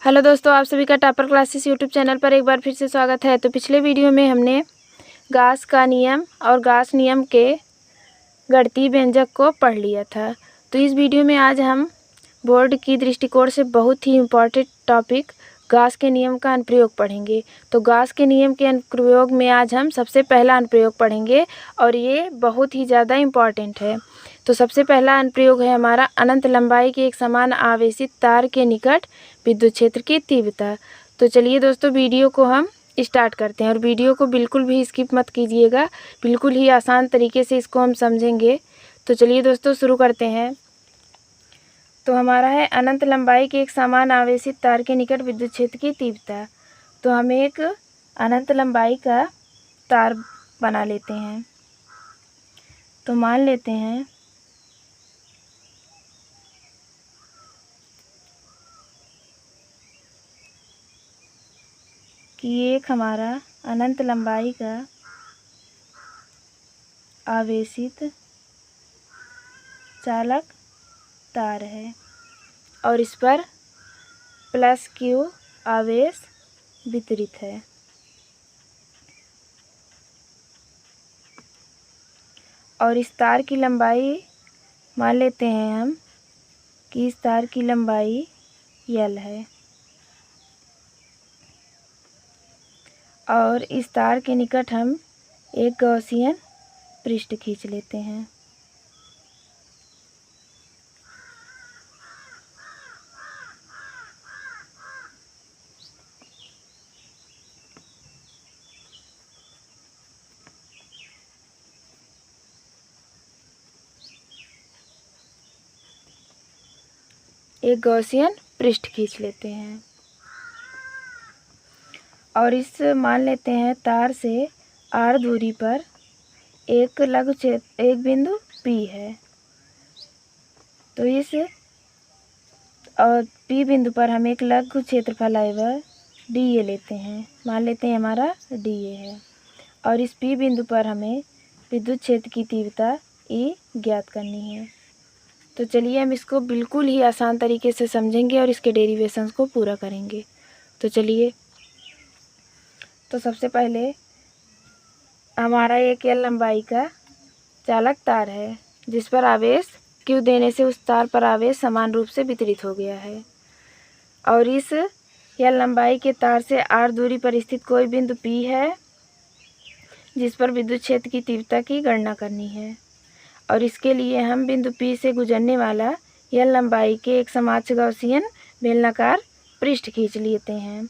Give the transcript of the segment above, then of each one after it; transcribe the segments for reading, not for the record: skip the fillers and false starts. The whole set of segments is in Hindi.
हेलो दोस्तों, आप सभी का टॉपर क्लासेस यूट्यूब चैनल पर एक बार फिर से स्वागत है। तो पिछले वीडियो में हमने गास का नियम और गास नियम के गणितीय व्यंजक को पढ़ लिया था। तो इस वीडियो में आज हम बोर्ड की दृष्टिकोण से बहुत ही इम्पोर्टेंट टॉपिक गास के नियम का अनुप्रयोग पढ़ेंगे। तो गास के नियम के अनुप्रयोग में आज हम सबसे पहला अनुप्रयोग पढ़ेंगे और ये बहुत ही ज़्यादा इम्पॉर्टेंट है। तो सबसे पहला अनुप्रयोग है हमारा अनंत लंबाई के एक समान आवेशित तार के निकट विद्युत क्षेत्र की तीव्रता। तो चलिए दोस्तों, वीडियो को हम स्टार्ट करते हैं और वीडियो को बिल्कुल भी स्किप मत कीजिएगा, बिल्कुल ही आसान तरीके से इसको हम समझेंगे। तो चलिए दोस्तों, शुरू करते हैं। तो हमारा है अनंत लंबाई के एक समान आवेशित तार के निकट विद्युत क्षेत्र की तीव्रता। तो हम एक अनंत लंबाई का तार बना लेते हैं। तो मान लेते हैं कि एक हमारा अनंत लंबाई का आवेशित चालक तार है और इस पर प्लस Q आवेश वितरित है। और इस तार की लंबाई मान लेते हैं हम कि इस तार की लंबाई L है और इस तार के निकट हम एक गॉसियन पृष्ठ खींच लेते हैं। एक गॉसियन पृष्ठ खींच लेते हैं और इस मान लेते हैं तार से R दूरी पर एक लघु क्षेत्र एक बिंदु P है। तो इस और P बिंदु पर हम एक लघु क्षेत्रफल DA लेते हैं। मान लेते हैं हमारा DA है और इस P बिंदु पर हमें विद्युत क्षेत्र की तीव्रता E ज्ञात करनी है। तो चलिए हम इसको बिल्कुल ही आसान तरीके से समझेंगे और इसके डेरिवेशंस को पूरा करेंगे। तो चलिए, तो सबसे पहले हमारा एक L लंबाई का चालक तार है जिस पर आवेश Q देने से उस तार पर आवेश समान रूप से वितरित हो गया है। और इस L लंबाई के तार से R दूरी पर स्थित कोई बिंदु P है जिस पर विद्युत क्षेत्र की तीव्रता की गणना करनी है। और इसके लिए हम बिंदु P से गुजरने वाला L लंबाई के एक समोच्च गॉसियन बेलनाकार पृष्ठ खींच लेते हैं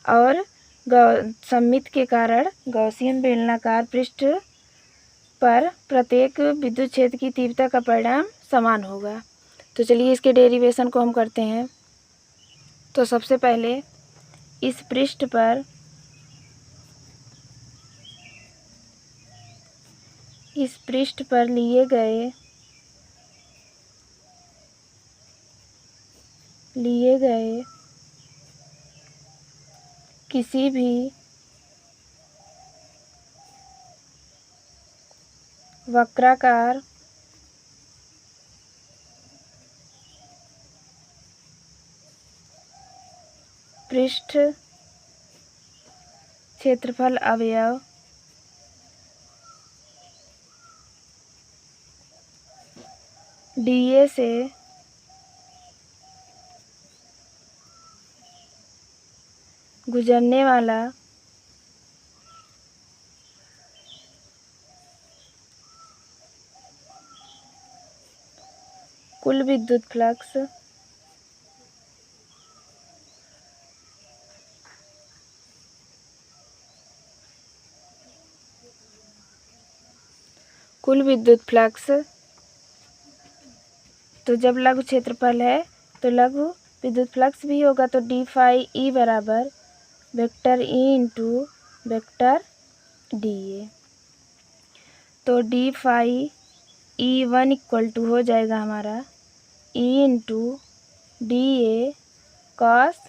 और सममित के कारण गॉसियन बेलनाकार पृष्ठ पर प्रत्येक विद्युत क्षेत्र की तीव्रता का परिणाम समान होगा। तो चलिए इसके डेरिवेशन को हम करते हैं। तो सबसे पहले इस पृष्ठ पर लिए गए किसी भी वक्राकार पृष्ठ क्षेत्रफल अवयव DA से गुजरने वाला कुल विद्युत फ्लक्स तो जब लघु क्षेत्रफल है तो लघु विद्युत फ्लक्स भी होगा। तो d फाई E बराबर vector E into vector DA। तो d phi E1 equal to हो जाएगा हमारा E into DA cos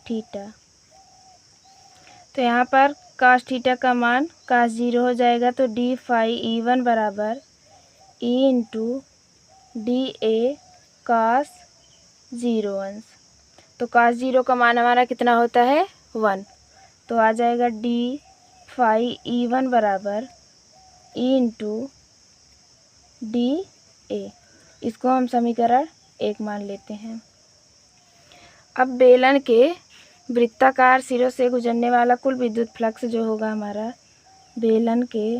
theta. तो यहाँ पर कॉस थीटा का मान कॉस 0 हो जाएगा। तो d फाई E1 बराबर E इंटू DA कॉस 0 अंश। तो cos 0 का मान हमारा कितना होता है 1। तो आ जाएगा डी फाई E1 बराबर E इंटू डी ए। इसको हम समीकरण 1 मान लेते हैं। अब बेलन के वृत्ताकार सिरों से गुजरने वाला कुल विद्युत फ्लक्स जो होगा हमारा, बेलन के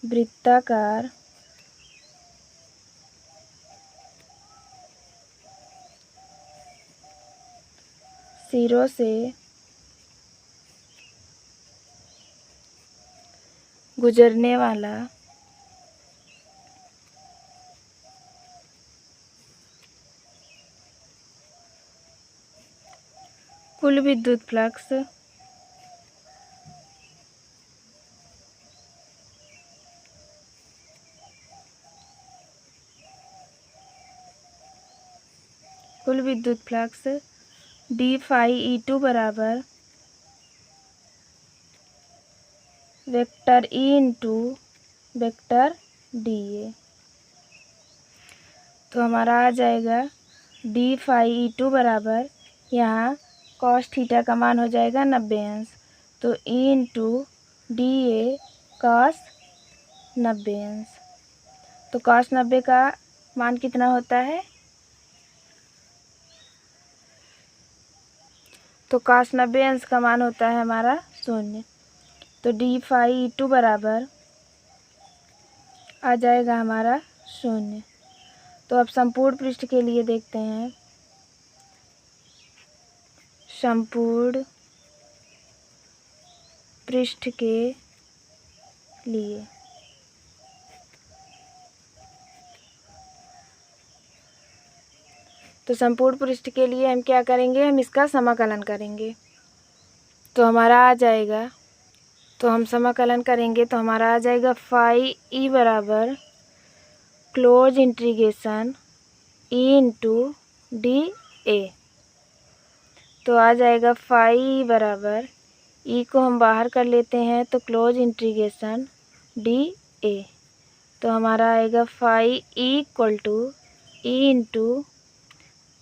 वृत्ताकार सिरों से गुजरने वाला कुल विद्युत फ्लक्स डी फाई E2 बराबर vector E into vector D A. तो हमारा आ जाएगा डी फाई E2 बराबर, यहाँ कॉस थीटा का मान हो जाएगा 90 अंश, तो E into D A cos 90 अंश। तो कॉस 90 का मान कितना होता है, तो कॉस 90 अंश का मान होता है हमारा 0। तो डी फाई E2 बराबर आ जाएगा हमारा 0। तो अब संपूर्ण पृष्ठ के लिए देखते हैं। संपूर्ण पृष्ठ के लिए तो संपूर्ण पृष्ठ के लिए हम क्या करेंगे, हम इसका समाकलन करेंगे। तो हमारा आ जाएगा, तो हम समाकलन करेंगे तो हमारा आ जाएगा फाई ई बराबर close integration E into D A. तो आ जाएगा फाई बराबर ई को हम बाहर कर लेते हैं तो क्लोज इंटीग्रेशन डी ए। तो हमारा आएगा phi E equal to E into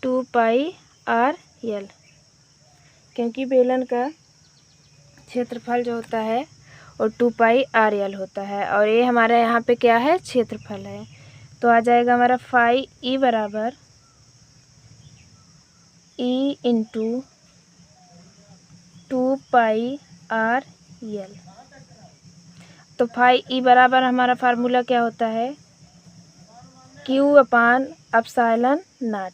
2 pi R L, क्योंकि बेलन का क्षेत्रफल जो होता है और 2 पाई आर एल होता है, और ये हमारे यहाँ पे क्या है, क्षेत्रफल है। तो आ जाएगा हमारा फाई ई बराबर E into 2 pi R L. तो फाई ई बराबर हमारा फार्मूला क्या होता है, क्यू अपान एप्सिलॉन नॉट।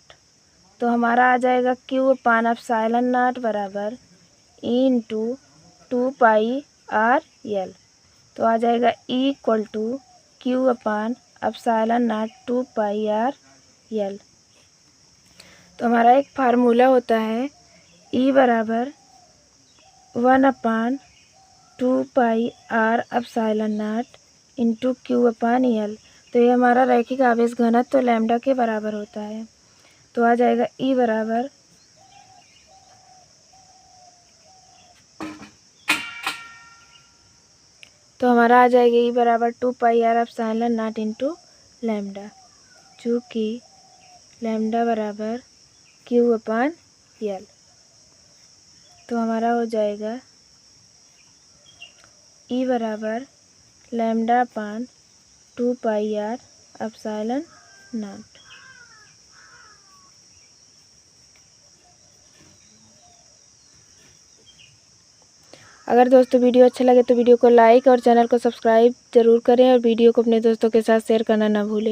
तो हमारा आ जाएगा क्यू अपान एप्सिलॉन नॉट बराबर E into 2 pi R L. तो आ जाएगा E equal to Q upon epsilon naught 2 pi R L. तो हमारा एक फार्मूला होता है ई बराबर 1/2 pi R epsilon naught into Q upon L. तो ये हमारा रैखिक आवेश घनत्व तो लैम्डा के बराबर होता है। तो आ जाएगा ई बराबर तो हमारा आ जाएगा ई बराबर 2 pi R epsilon naught into lambda, चूँकि लैम्डा बराबर क्यू अपान एल। तो हमारा हो जाएगा ई बराबर lambda upon 2 pi R epsilon naught. अगर दोस्तों वीडियो अच्छा लगे तो वीडियो को लाइक और चैनल को सब्सक्राइब ज़रूर करें, और वीडियो को अपने दोस्तों के साथ शेयर करना ना भूलें।